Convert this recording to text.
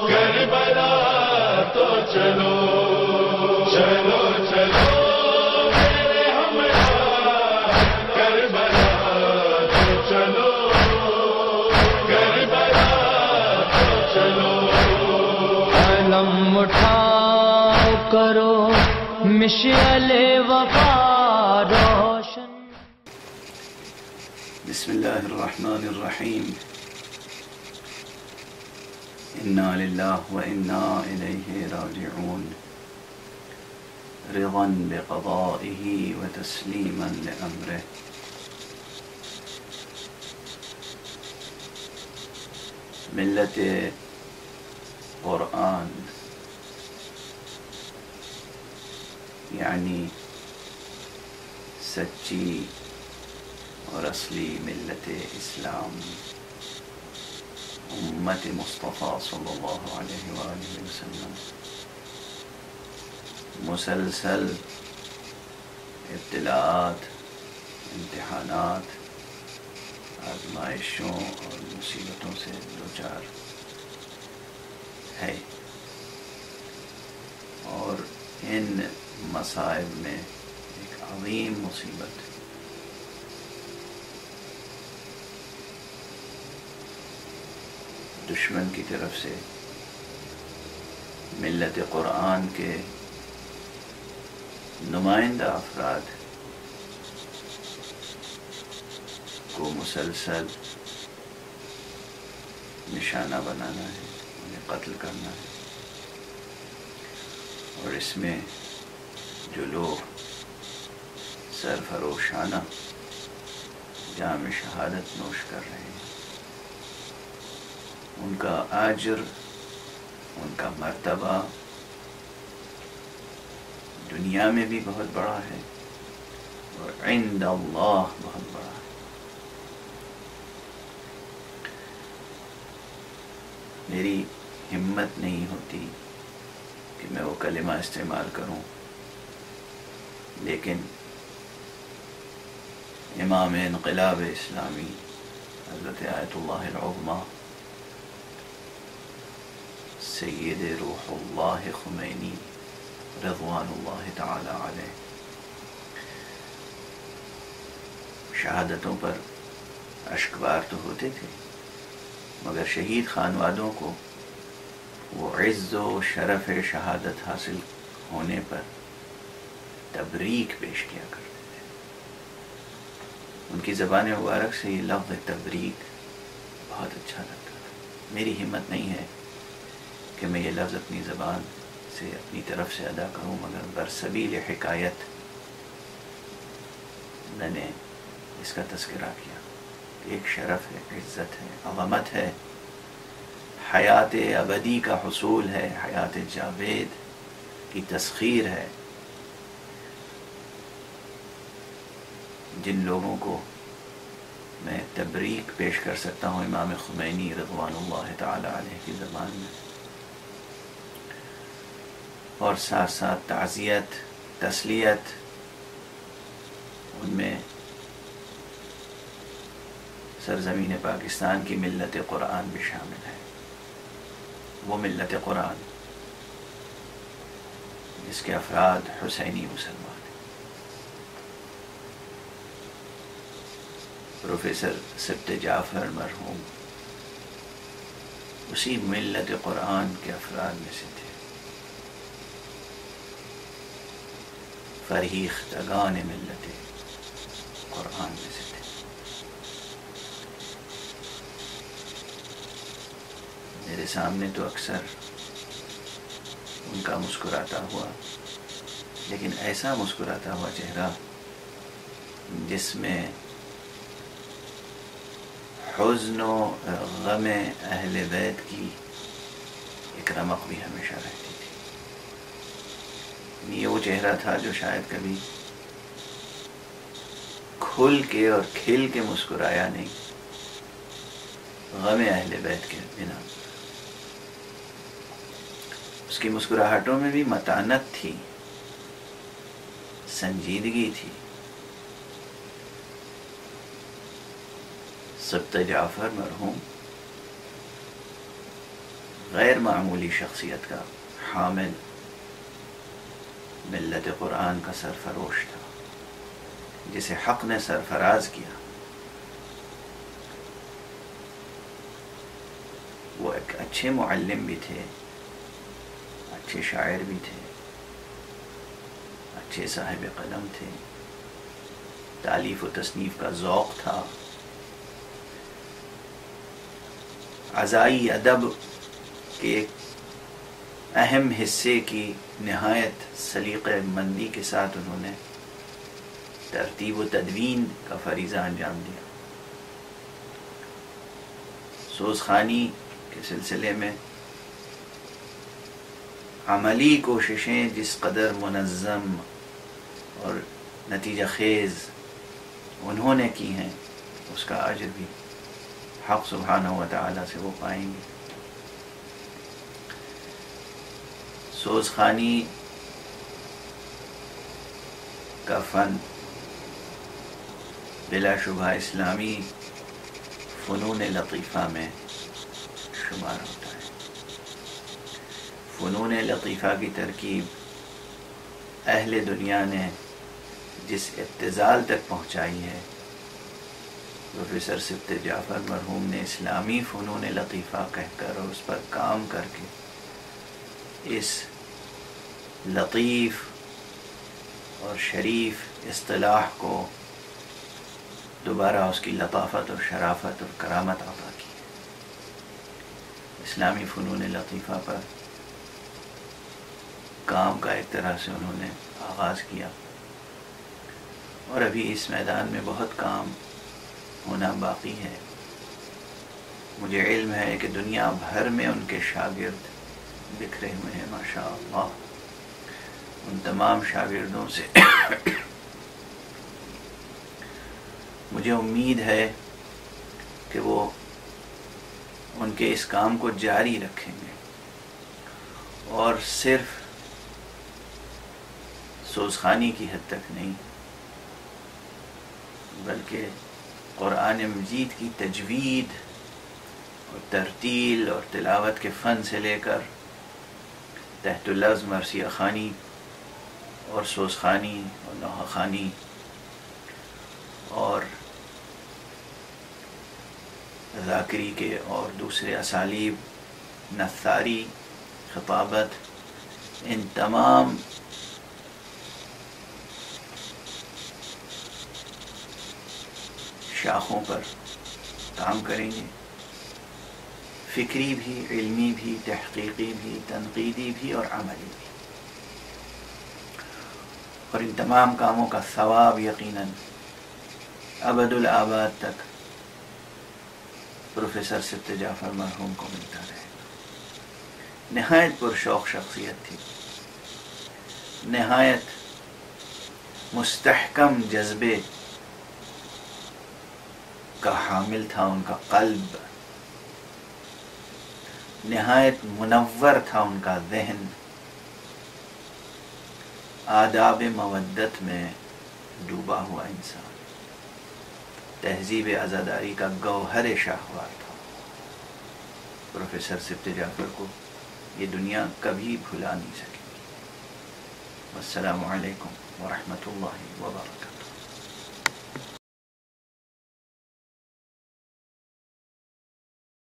کربلا تو چلو چلو چلو میرے ہمراہ کربلا تو چلو کربلا تو چلو علم اٹھاؤ کرو مشعل وفا روشن. بسم اللہ الرحمن الرحیم. انا للہ و انا الیہ راجعون. رضا بقضائہ و تسلیما لامرہ. ملت قرآن یعنی سچی اور اصلی ملت اسلام، امت مصطفیٰ صلی اللہ علیہ وآلہ وسلم مسلسل ابتلاءات، امتحانات، آزمائشوں اور مصیبتوں سے دوچار ہے، اور ان مصائب میں ایک عظیم مصیبت دشمن کی طرف سے ملت قرآن کے نمائندہ افراد کو مسلسل نشانہ بنانا ہے، انہیں قتل کرنا ہے. اور اس میں جو لوگ سرفروشانہ جام شہادت نوش کر رہے ہیں، ان کا اجر، ان کا مرتبہ دنیا میں بھی بہت بڑا ہے اور عند اللہ بہت بڑا ہے. میری ہمت نہیں ہوتی کہ میں وہ کلمہ استعمال کروں، لیکن امام انقلاب اسلامی حضرت آیت اللہ العظمی سید روح اللہ خمینی رضوان اللہ تعالی علیہ شہادتوں پر اشکبار تو ہوتے تھے، مگر شہید خانوادوں کو وہ عز و شرف شہادت حاصل ہونے پر تبریک پیش کیا کرتے تھے. ان کی زبان مبارک سے یہ لفظ تبریک بہت اچھا لگتا تھا. میری ہمت نہیں ہے کہ میں یہ لفظ اپنی زبان سے اپنی طرف سے ادا کروں، مگر برسبیل حکایت میں نے اس کا تذکرہ کیا. ایک شرف ہے، عزت ہے، عظمت ہے، حیات ابدی کا حصول ہے، حیات جاوید کی تسخیر ہے. جن لوگوں کو میں تبریک پیش کر سکتا ہوں امام خمینی رضوان اللہ تعالی علیہ کی زبان میں، اور ساتھ ساتھ تعزیت، تسلیت، ان میں سرزمین پاکستان کی ملت قرآن بھی شامل ہے. وہ ملت قرآن جس کے افراد حسینی مسلمان ہیں. پروفیسرسبط جعفر مرحوم اسی ملت قرآن کے افراد میں سے تھے. فریفتگان ملت قرآن میں سے تھے. میرے سامنے تو اکثر ان کا مسکراتا ہوا، لیکن ایسا مسکراتا ہوا چہرہ جس میں حزن و غم اہل بیت کی ایک رمق بھی ہمیشہ رہتی تھی. یہ وہ چہرہ تھا جو شاید کبھی کھل کے اور کھل کے مسکرایا نہیں، غم اہل بیت کے بنا. اس کی مسکراہٹوں میں بھی متانت تھی، سنجیدگی تھی. سبت جعفر مرحوم غیر معمولی شخصیت کا حامل، ملت قرآن کا سرفروش تھا، جسے حق نے سرفراز کیا. وہ ایک اچھے معلم بھی تھے، اچھے شاعر بھی تھے، اچھے صاحب قلم تھے، تالیف و تصنیف کا ذوق تھا، عزائی ادب کے ایک اہم حصے کی نہایت سلیقہ مندی کے ساتھ انہوں نے ترتیب و تدوین کا فریضہ انجام دیا. سوزخانی کے سلسلے میں عملی کوششیں جس قدر منظم اور نتیجہ خیز انہوں نے کی ہیں، اس کا اجر بھی حق سبحانہ و تعالی سے وہ پائیں گے. سوزخانی کا فن بلا شبہ اسلامی فنون لطیفہ میں شمار ہوتا ہے. فنون لطیفہ کی ترکیب اہل دنیا نے جس ابتذال تک پہنچائی ہے، پروفیسرسبط جعفرمرحوم نے اسلامی فنون لطیفہ کہہ کر اور اس پر کام کر کے اس لطیف اور شریف اصطلاح کو دوبارہ اس کی لطافت اور شرافت اور کرامت عطا کی. اسلامی فنون لطیفہ پر کام کا ایک طرح سے انہوں نے آغاز کیا، اور ابھی اس میدان میں بہت کام ہونا باقی ہے. مجھے علم ہے کہ دنیا بھر میں ان کے شاگرد بکھرے ہوئے ہیں ماشاء اللہ. ان تمام شاگردوں سے مجھے امید ہے کہ وہ ان کے اس کام کو جاری رکھیں گے، اور صرف سوزخانی کی حد تک نہیں، بلکہ قرآن مجید کی تجوید اور ترتیل اور تلاوت کے فن سے لے کر تحت اللفظ مرثیہ خوانی اور سوزخانی اور نوحہ خوانی اور ذاکری کے اور دوسرے اسالیب، نثاری، خطابت، ان تمام شاخوں پر کام کریں گے. فکری بھی، علمی بھی، تحقیقی بھی، تنقیدی بھی اور عملی بھی. اور ان تمام کاموں کا ثواب یقیناً ابد الآباد تک پروفیسرسبط جعفرمرحوم کو ملتا رہے گا. نہایت پرشوق شخصیت تھی، نہایت مستحکم جذبے کا حامل تھا ان کا قلب، نہایت منور تھا ان کا ذہن، آداب مودت میں ڈوبا ہوا انسان، تہذیب عزاداری کا گوہر شاہوار تھا. پروفیسرسبط جعفر کو یہ دنیا کبھی بھلا نہیں سکے گی. والسلام علیکم ورحمۃ اللہ وبرکاتہ.